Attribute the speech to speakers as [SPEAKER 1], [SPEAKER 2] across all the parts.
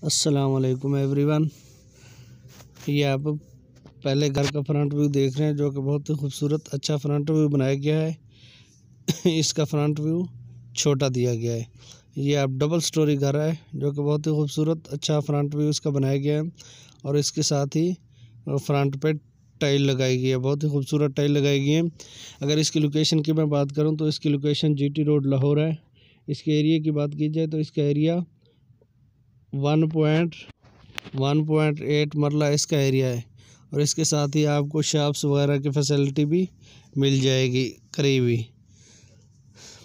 [SPEAKER 1] अस्सलाम वालेकुम एवरीवन। ये आप पहले घर का फ्रंट व्यू देख रहे हैं जो कि बहुत ही खूबसूरत अच्छा फ्रंट व्यू बनाया गया है। इसका फ्रंट व्यू छोटा दिया गया है। ये आप डबल स्टोरी घर है जो कि बहुत ही खूबसूरत अच्छा फ्रंट व्यू इसका बनाया गया है और इसके साथ ही फ्रंट पे टाइल लगाई गई है, बहुत ही खूबसूरत टाइल लगाई गई है। अगर इसकी लोकेशन की मैं बात करूं तो इसकी लोकेशन जीटी रोड लाहौर है। इसके एरिया की बात की जाए तो इसका एरिया 1.8 मरला इसका एरिया है और इसके साथ ही आपको शॉप्स वगैरह की फैसिलिटी भी मिल जाएगी करीब ही।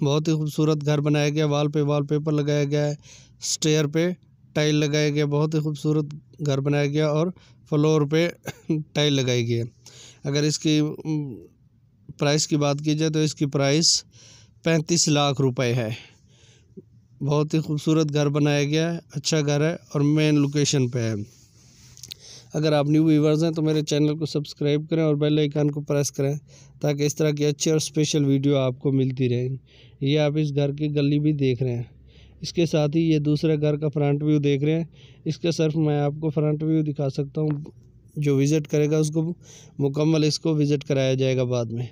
[SPEAKER 1] बहुत ही खूबसूरत घर बनाया गया, वॉलपेपर लगाया गया है, स्टेयर पे टाइल लगाया गया, बहुत ही खूबसूरत घर बनाया गया और फ्लोर पे टाइल लगाई गई है। अगर इसकी प्राइस की बात की जाए तो इसकी प्राइस 35 लाख रुपए है। बहुत ही खूबसूरत घर बनाया गया है, अच्छा घर है और मेन लोकेशन पे है। अगर आप न्यू व्यूअर्स हैं तो मेरे चैनल को सब्सक्राइब करें और बेल आइकन को प्रेस करें ताकि इस तरह की अच्छी और स्पेशल वीडियो आपको मिलती रहे। ये आप इस घर की गली भी देख रहे हैं। इसके साथ ही ये दूसरे घर का फ्रंट व्यू देख रहे हैं। इसका सिर्फ मैं आपको फ्रंट व्यू दिखा सकता हूँ, जो विज़िट करेगा उसको मुकम्मल इसको विज़िट कराया जाएगा बाद में।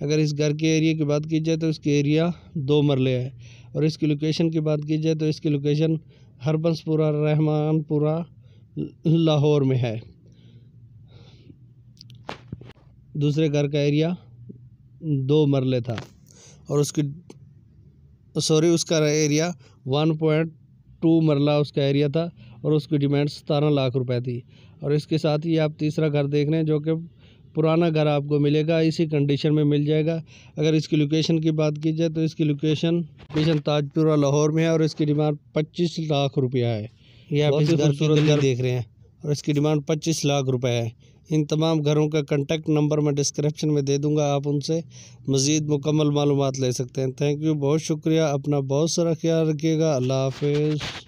[SPEAKER 1] अगर इस घर के एरिया की बात की जाए तो इसके एरिया 2 मरले है और इसकी लोकेशन की बात की जाए तो इसकी लोकेशन हरबंसपुरा रहमानपुरा लाहौर में है। दूसरे घर का एरिया 2 मरले था और उसका एरिया 1.2 मरला उसका एरिया था और उसकी डिमांड 17 लाख रुपए थी। और इसके साथ ही आप तीसरा घर देख रहे हैं जो कि पुराना घर आपको मिलेगा, इसी कंडीशन में मिल जाएगा। अगर इसकी लोकेशन की बात की जाए तो इसकी लोकेशन ताजपुरा लाहौर में है और इसकी डिमांड 25 लाख रुपया है। ये आप इस घर की गली देख रहे हैं और इसकी डिमांड 25 लाख रुपए है। इन तमाम घरों का कॉन्टैक्ट नंबर मैं डिस्क्रिप्शन में दे दूंगा, आप उनसे मज़ीद मुकम्मल मालूमात ले सकते हैं। थैंक यू, बहुत शुक्रिया। अपना बहुत सारा ख्याल रखिएगा। अल्लाह हाफिज़।